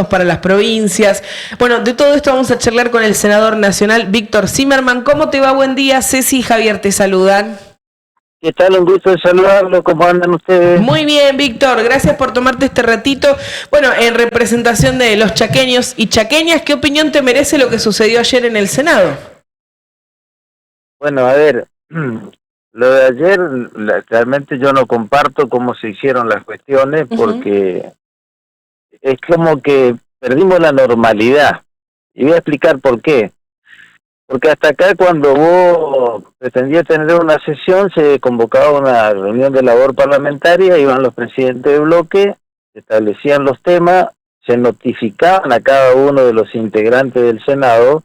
para las provincias. Bueno, de todo esto vamos a charlar con el senador nacional Víctor Zimmerman. ¿Cómo te va? Buen día, Ceci y Javier te saludan. ¿Qué tal? Un gusto de saludarlo. ¿Cómo andan ustedes? Muy bien, Víctor. Gracias por tomarte este ratito. Bueno, en representación de los chaqueños y chaqueñas, ¿qué opinión te merece lo que sucedió ayer en el Senado? Bueno, a ver, lo de ayer, realmente yo no comparto cómo se hicieron las cuestiones porque es como que perdimos la normalidad. Y voy a explicar por qué. Porque hasta acá cuando vos pretendías tener una sesión, se convocaba una reunión de labor parlamentaria, iban los presidentes de bloque, se establecían los temas, se notificaban a cada uno de los integrantes del Senado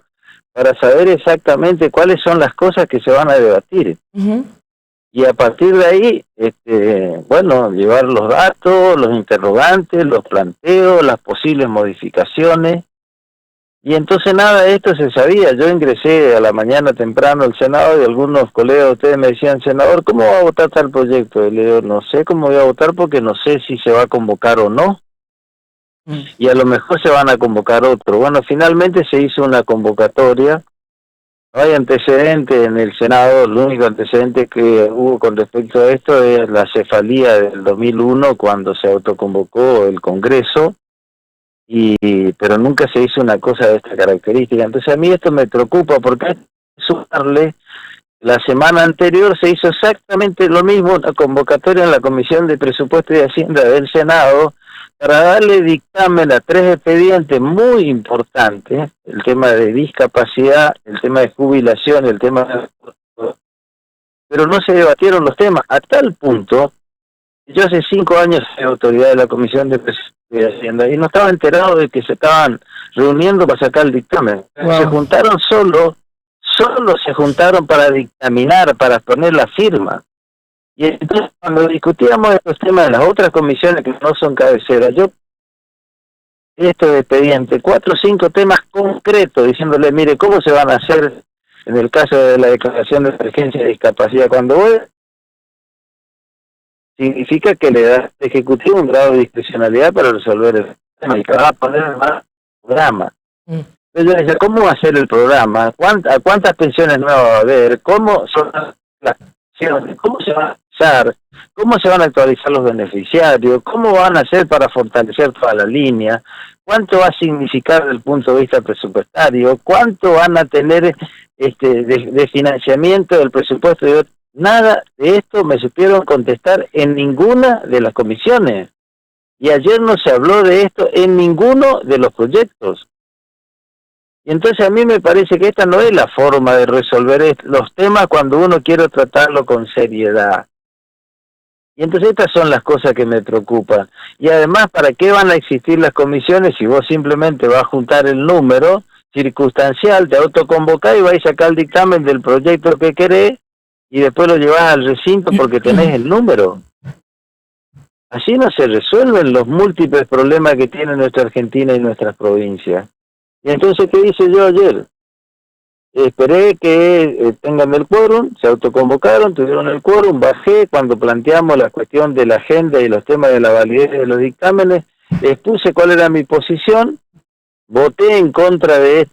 para saber exactamente cuáles son las cosas que se van a debatir. Y a partir de ahí, bueno, llevar los datos, los interrogantes, los planteos, las posibles modificaciones. Y entonces nada de esto se sabía. Yo ingresé a la mañana temprano al Senado y algunos colegas de ustedes me decían, senador, ¿cómo va a votar tal proyecto? Y le digo, no sé cómo voy a votar porque no sé si se va a convocar o no. Y a lo mejor se van a convocar otro. Bueno, finalmente se hizo una convocatoria. No hay antecedente en el Senado. El único antecedente que hubo con respecto a esto es la cefalía del 2001 cuando se autoconvocó el Congreso. Pero nunca se hizo una cosa de esta característica. Entonces a mí esto me preocupa porque hay que sumarle, la semana anterior se hizo exactamente lo mismo, una convocatoria en la Comisión de Presupuesto y Hacienda del Senado para darle dictamen a 3 expedientes muy importantes, el tema de discapacidad, el tema de jubilación, el tema de... Pero no se debatieron los temas a tal punto. Yo hace 5 años soy autoridad de la Comisión de Presupuesto de Hacienda y no estaba enterado de que se estaban reuniendo para sacar el dictamen. Se juntaron solo se juntaron para dictaminar, para poner la firma. Y entonces cuando discutíamos estos temas de las otras comisiones que no son cabeceras, yo esto de expediente, 4 o 5 temas concretos, diciéndole, mire, ¿cómo se van a hacer en el caso de la declaración de emergencia de discapacidad? Cuando voy, significa que le da al Ejecutivo un grado de discrecionalidad para resolver el tema y que va a poner más programa. Entonces yo decía, ¿cómo va a ser el programa? ¿A cuántas pensiones nuevas va a haber? ¿Cómo son las pensiones? ¿Cómo se van a usar? ¿Cómo se van a actualizar los beneficiarios? ¿Cómo van a hacer para fortalecer toda la línea? ¿Cuánto va a significar desde el punto de vista presupuestario? ¿Cuánto van a tener de financiamiento del presupuesto de otros? Nada de esto me supieron contestar en ninguna de las comisiones. Y ayer no se habló de esto en ninguno de los proyectos. Y entonces a mí me parece que esta no es la forma de resolver los temas cuando uno quiere tratarlo con seriedad. Y entonces estas son las cosas que me preocupan. Y además, ¿para qué van a existir las comisiones si vos simplemente vas a juntar el número circunstancial, te autoconvocás y vas a sacar el dictamen del proyecto que querés y después lo llevas al recinto porque tenés el número? Así no se resuelven los múltiples problemas que tiene nuestra Argentina y nuestras provincias. Y entonces, ¿qué hice yo ayer? Esperé que tengan el quórum, se autoconvocaron, tuvieron el quórum, bajé cuando planteamos la cuestión de la agenda y los temas de la validez de los dictámenes, expuse cuál era mi posición, voté en contra de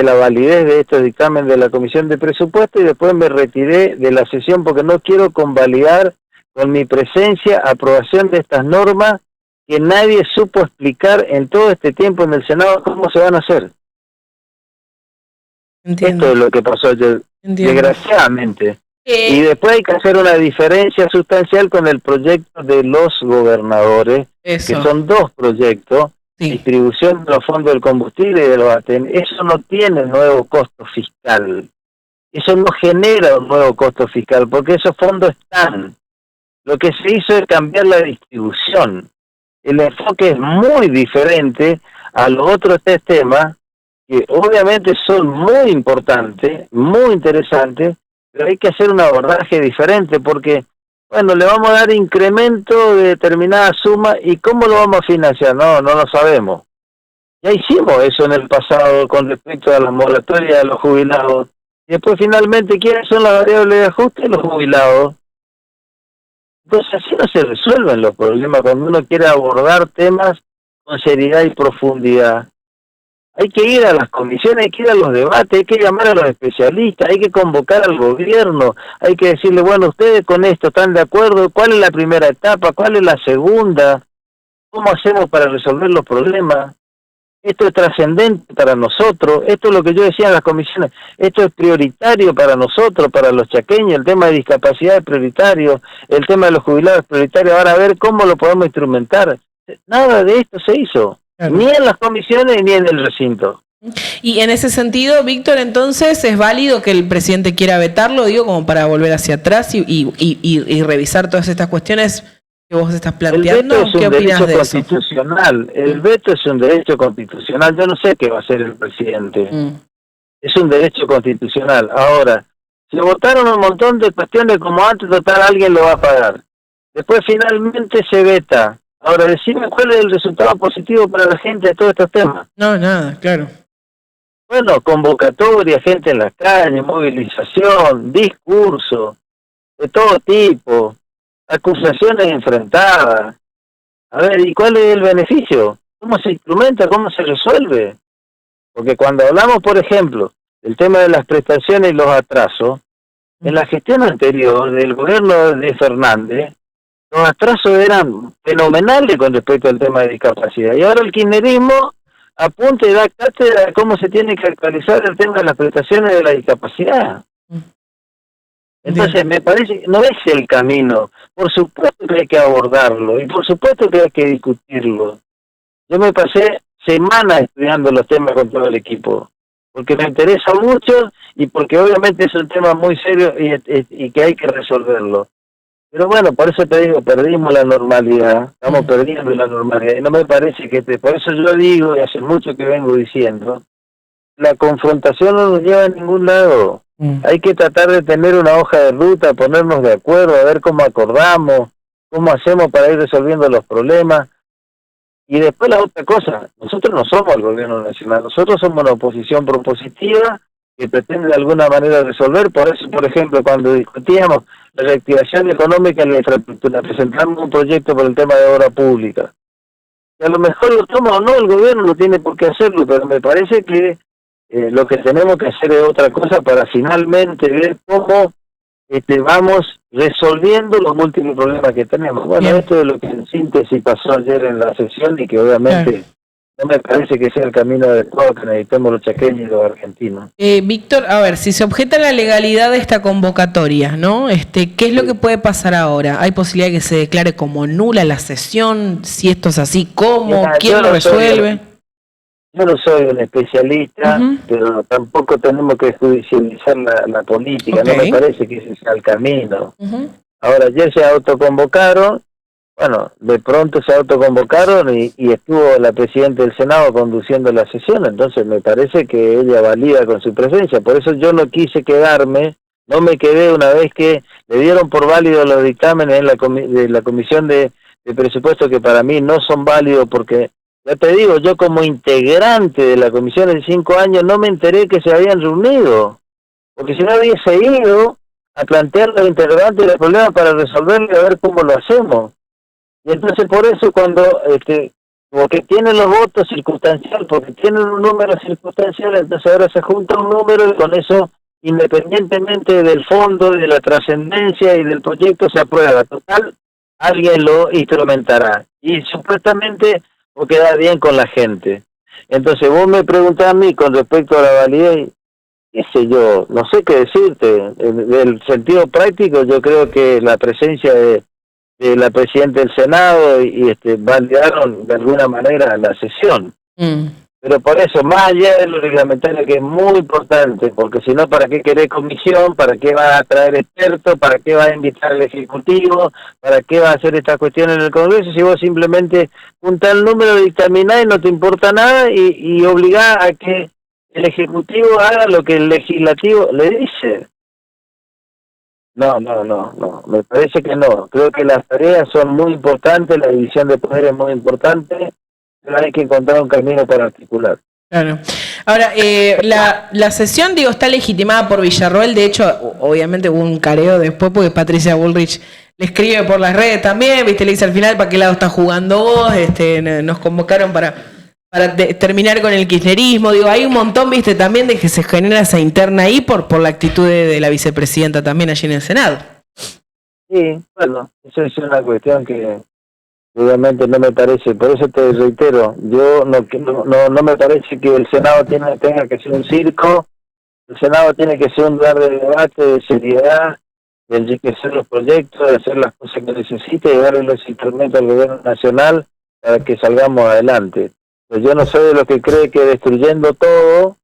la validez de estos dictámenes de la Comisión de Presupuesto y después me retiré de la sesión porque no quiero convalidar con mi presencia aprobación de estas normas que nadie supo explicar en todo este tiempo en el Senado cómo se van a hacer. Entiendo. Esto es lo que pasó ayer, desgraciadamente. Y después hay que hacer una diferencia sustancial con el proyecto de los gobernadores, que son 2 proyectos, distribución de los fondos del combustible y de los ATM. Eso no tiene nuevo costo fiscal. Eso no genera un nuevo costo fiscal, porque esos fondos están. Lo que se hizo es cambiar la distribución. El enfoque es muy diferente a los otros 3 temas, que obviamente son muy importantes, muy interesantes, pero hay que hacer un abordaje diferente porque, bueno, le vamos a dar incremento de determinada suma y ¿cómo lo vamos a financiar? No lo sabemos. Ya hicimos eso en el pasado con respecto a la moratoria de los jubilados. Y después finalmente, ¿quiénes son las variables de ajuste? Los jubilados. Entonces así no se resuelven los problemas cuando uno quiere abordar temas con seriedad y profundidad. Hay que ir a las comisiones, hay que ir a los debates, hay que llamar a los especialistas, hay que convocar al gobierno, hay que decirle, bueno, ustedes con esto están de acuerdo, ¿cuál es la primera etapa? ¿Cuál es la segunda? ¿Cómo hacemos para resolver los problemas? Esto es trascendente para nosotros, esto es lo que yo decía en las comisiones, esto es prioritario para nosotros, para los chaqueños, el tema de discapacidad es prioritario, el tema de los jubilados es prioritario, ahora a ver cómo lo podemos instrumentar. Nada de esto se hizo. Claro. Ni en las comisiones ni en el recinto. Y en ese sentido, Víctor, entonces, ¿es válido que el presidente quiera vetarlo, digo, como para volver hacia atrás y revisar todas estas cuestiones que vos estás planteando? ¿Qué opinas de eso? El veto es un derecho constitucional. Yo no sé qué va a hacer el presidente. Es un derecho constitucional. Ahora, se votaron un montón de cuestiones como antes, total, alguien lo va a pagar. Después finalmente se veta. Ahora, decime cuál es el resultado positivo para la gente de todos estos temas. No, nada, claro. Bueno, convocatoria, gente en las calles, movilización, discurso, de todo tipo, acusaciones enfrentadas. A ver, ¿y cuál es el beneficio? ¿Cómo se instrumenta? ¿Cómo se resuelve? Porque cuando hablamos, por ejemplo, del tema de las prestaciones y los atrasos, en la gestión anterior del gobierno de Fernández, los atrasos eran fenomenales con respecto al tema de discapacidad. Y ahora el kirchnerismo apunta y da cátedra de cómo se tiene que actualizar el tema de las prestaciones de la discapacidad. Entonces, me parece que no es el camino. Por supuesto que hay que abordarlo y por supuesto que hay que discutirlo. Yo me pasé semanas estudiando los temas con todo el equipo, porque me interesa mucho y porque obviamente es un tema muy serio y que hay que resolverlo. Pero bueno, por eso te digo, perdimos la normalidad, estamos perdiendo la normalidad, y no me parece que por eso yo digo, y hace mucho que vengo diciendo, la confrontación no nos lleva a ningún lado. Hay que tratar de tener una hoja de ruta, ponernos de acuerdo, a ver cómo acordamos, cómo hacemos para ir resolviendo los problemas. Y después la otra cosa, nosotros no somos el gobierno nacional, nosotros somos una oposición propositiva que pretende de alguna manera resolver. Por eso, por ejemplo, cuando discutíamos la reactivación económica en la infraestructura, presentamos un proyecto por el tema de obra pública. Y a lo mejor lo toma o no, el gobierno no tiene por qué hacerlo, pero me parece que lo que tenemos que hacer es otra cosa para finalmente ver cómo vamos resolviendo los múltiples problemas que tenemos. Bueno, bien. Esto es lo que en síntesis pasó ayer en la sesión y que obviamente no me parece que sea el camino adecuado que necesitemos los chaqueños y los argentinos. Víctor, a ver, si se objeta la legalidad de esta convocatoria, ¿no? ¿Qué es lo que puede pasar ahora? ¿Hay posibilidad de que se declare como nula la sesión? Si esto es así, ¿cómo? ¿Quién lo resuelve? Yo no soy un especialista, pero tampoco tenemos que judicializar la política, no me parece que ese sea el camino. Ahora, ayer se autoconvocaron, bueno, de pronto se autoconvocaron y estuvo la presidenta del Senado conduciendo la sesión, entonces me parece que ella valida con su presencia, por eso yo no quise quedarme, no me quedé una vez que le dieron por válido los dictámenes de la Comisión de Presupuesto, que para mí no son válidos porque... Ya te digo, yo como integrante de la comisión de 5 años no me enteré que se habían reunido, porque si no hubiese ido a plantear los interrogantes y los problemas para resolverlo y a ver cómo lo hacemos. Y entonces por eso cuando, porque tienen los votos circunstancial, porque tienen un número circunstancial, entonces ahora se junta un número y con eso, independientemente del fondo, de la trascendencia y del proyecto, se aprueba. Total, alguien lo instrumentará. Y supuestamente... o quedar bien con la gente. Entonces vos me preguntás a mí con respecto a la validez, qué sé yo, no sé qué decirte. Del sentido práctico yo creo que la presencia de la presidenta del Senado y validaron de alguna manera la sesión. Pero por eso, más allá de lo reglamentario, que es muy importante, porque si no, ¿para qué querés comisión? ¿Para qué va a traer expertos? ¿Para qué va a invitar al Ejecutivo? ¿Para qué va a hacer estas cuestiones en el Congreso? Si vos simplemente juntás el número, dictaminás y no te importa nada y obligás a que el Ejecutivo haga lo que el Legislativo le dice. No, me parece que no. Creo que las tareas son muy importantes, la división de poderes es muy importante, pero hay que encontrar un camino para articular. Claro. Ahora, la sesión, digo, está legitimada por Villarroel. De hecho, obviamente hubo un careo después porque Patricia Bullrich le escribe por las redes también, ¿viste? Le dice al final, ¿para qué lado estás jugando vos? Nos convocaron para terminar con el kirchnerismo. Digo, hay un montón, ¿viste? También de que se genera esa interna ahí por la actitud de la vicepresidenta también allí en el Senado. Sí, bueno, eso es una cuestión que obviamente no me parece, por eso te reitero, yo no me parece que el Senado tenga que ser un circo. El Senado tiene que ser un lugar de debate, de seriedad, de enriquecer los proyectos, de hacer las cosas que necesite y darle los instrumentos al gobierno nacional para que salgamos adelante. Pues yo no soy de los que cree que destruyendo todo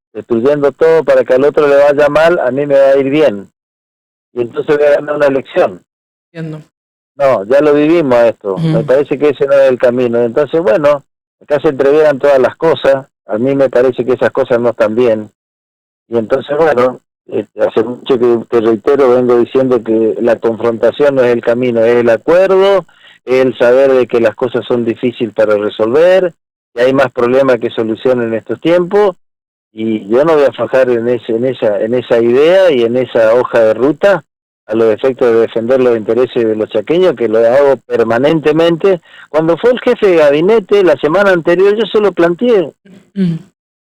para que al otro le vaya mal, a mí me va a ir bien. Y entonces voy a ganar una elección. Entiendo. No, ya lo vivimos esto. Me parece que ese no es el camino. Entonces, bueno, acá se entreveran todas las cosas. A mí me parece que esas cosas no están bien. Y entonces, bueno, hace mucho que te reitero, vengo diciendo que la confrontación no es el camino, es el acuerdo, es el saber de que las cosas son difíciles para resolver, que hay más problemas que soluciones en estos tiempos, y yo no voy a aflojar en esa idea y en esa hoja de ruta a los efectos de defender los intereses de los chaqueños, que lo hago permanentemente. Cuando fue el jefe de gabinete la semana anterior, yo se lo planteé.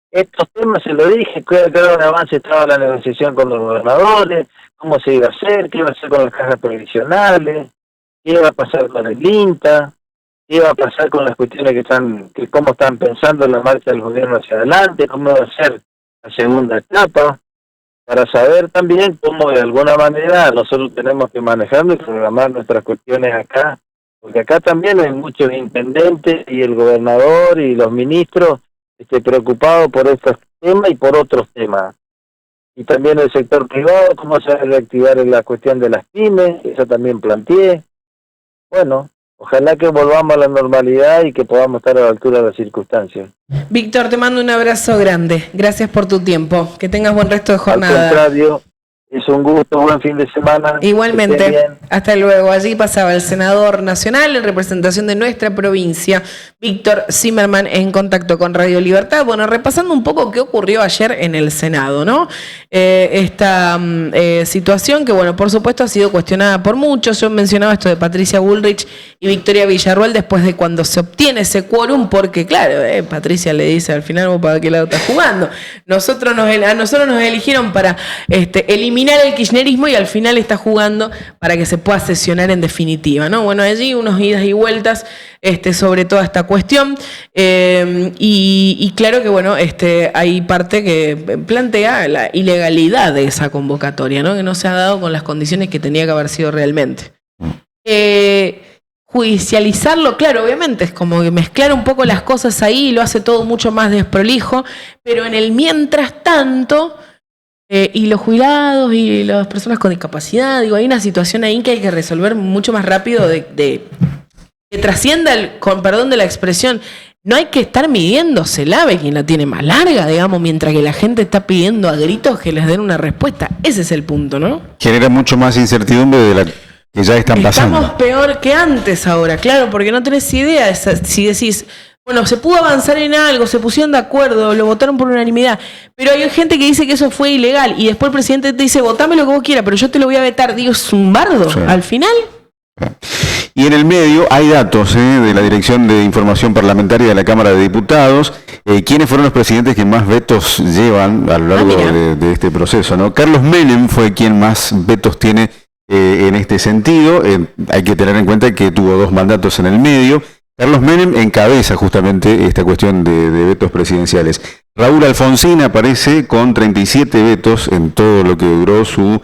Estos temas se lo dije, cada avance estaba la negociación con los gobernadores, cómo se iba a hacer, qué iba a hacer con las cajas previsionales, qué iba a pasar con el INTA, qué iba a pasar con las cuestiones cómo están pensando en la marcha del gobierno hacia adelante, cómo va a ser la segunda etapa, para saber también cómo de alguna manera nosotros tenemos que manejarlo y programar nuestras cuestiones acá, porque acá también hay muchos intendentes y el gobernador y los ministros preocupados por estos temas y por otros temas. Y también el sector privado, cómo se va a reactivar en la cuestión de las pymes, eso también planteé. Bueno, ojalá que volvamos a la normalidad y que podamos estar a la altura de las circunstancias. Víctor, te mando un abrazo grande. Gracias por tu tiempo. Que tengas buen resto de jornada. Al contrario, es un gusto, buen fin de semana. Igualmente, hasta luego. Allí pasaba el senador nacional en representación de nuestra provincia, Víctor Zimmerman, en contacto con Radio Libertad. Bueno, repasando un poco qué ocurrió ayer en el Senado, ¿no? Esta situación que, bueno, por supuesto ha sido cuestionada por muchos. Yo mencionaba esto de Patricia Bullrich y Victoria Villarroel después de cuando se obtiene ese quórum, porque, claro, Patricia le dice al final, ¿vos para qué lado estás jugando? A nosotros nos eligieron para eliminar el kirchnerismo y al final está jugando para que se pueda sesionar en definitiva, ¿no? Bueno, allí unos idas y vueltas sobre toda esta cuestión y claro que, bueno, hay parte que plantea la ilegalidad de esa convocatoria, ¿no? Que no se ha dado con las condiciones que tenía que haber sido realmente. Judicializarlo, claro, obviamente, es como que mezclar un poco las cosas ahí y lo hace todo mucho más desprolijo, pero en el mientras tanto... y los jubilados y las personas con discapacidad, digo, hay una situación ahí que hay que resolver mucho más rápido que trascienda con perdón de la expresión. No hay que estar midiéndosela a quien la tiene más larga, digamos, mientras que la gente está pidiendo a gritos que les den una respuesta. Ese es el punto, ¿no? Genera mucho más incertidumbre de la que ya están pasando. Estamos peor que antes ahora, claro, porque no tenés idea si decís... Bueno, se pudo avanzar en algo, se pusieron de acuerdo, lo votaron por unanimidad, pero hay gente que dice que eso fue ilegal y después el presidente te dice, votame lo que vos quieras, pero yo te lo voy a vetar. Digo, es un bardo, sí. Al final. Y en el medio hay datos de la Dirección de Información Parlamentaria de la Cámara de Diputados. ¿Quiénes fueron los presidentes que más vetos llevan a lo largo de este proceso, ¿no? Carlos Menem fue quien más vetos tiene en este sentido. Hay que tener en cuenta que tuvo 2 mandatos en el medio. Carlos Menem encabeza justamente esta cuestión de vetos presidenciales. Raúl Alfonsín aparece con 37 vetos en todo lo que duró su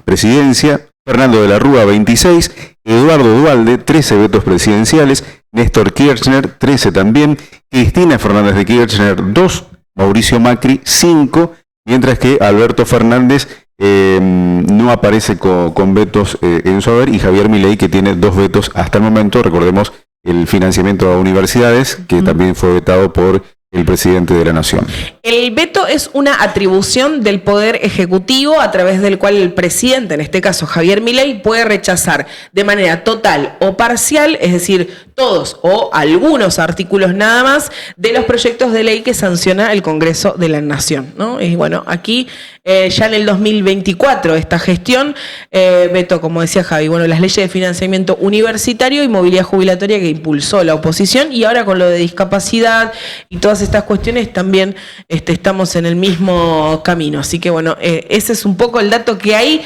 presidencia. Fernando de la Rúa, 26. Eduardo Duhalde, 13 vetos presidenciales. Néstor Kirchner, 13 también. Cristina Fernández de Kirchner, 2. Mauricio Macri, 5. Mientras que Alberto Fernández no aparece con vetos en su haber, y Javier Milei, que tiene 2 vetos hasta el momento. Recordemos el financiamiento a universidades, que también fue vetado por el presidente de la Nación. El veto es una atribución del Poder Ejecutivo a través del cual el presidente, en este caso Javier Milei, puede rechazar de manera total o parcial, es decir, todos o algunos artículos nada más de los proyectos de ley que sanciona el Congreso de la Nación, ¿no? Y bueno, aquí ya en el 2024 esta gestión vetó, como decía Javi, bueno, las leyes de financiamiento universitario y movilidad jubilatoria que impulsó la oposición, y ahora con lo de discapacidad y todas estas cuestiones también estamos en el mismo camino. Así que bueno, ese es un poco el dato que hay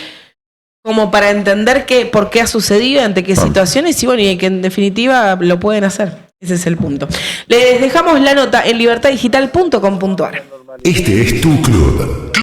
como para entender por qué ha sucedido, ante qué situaciones, y bueno, y que en definitiva lo pueden hacer. Ese es el punto. Les dejamos la nota en libertaddigital.com.ar. Este es tu club.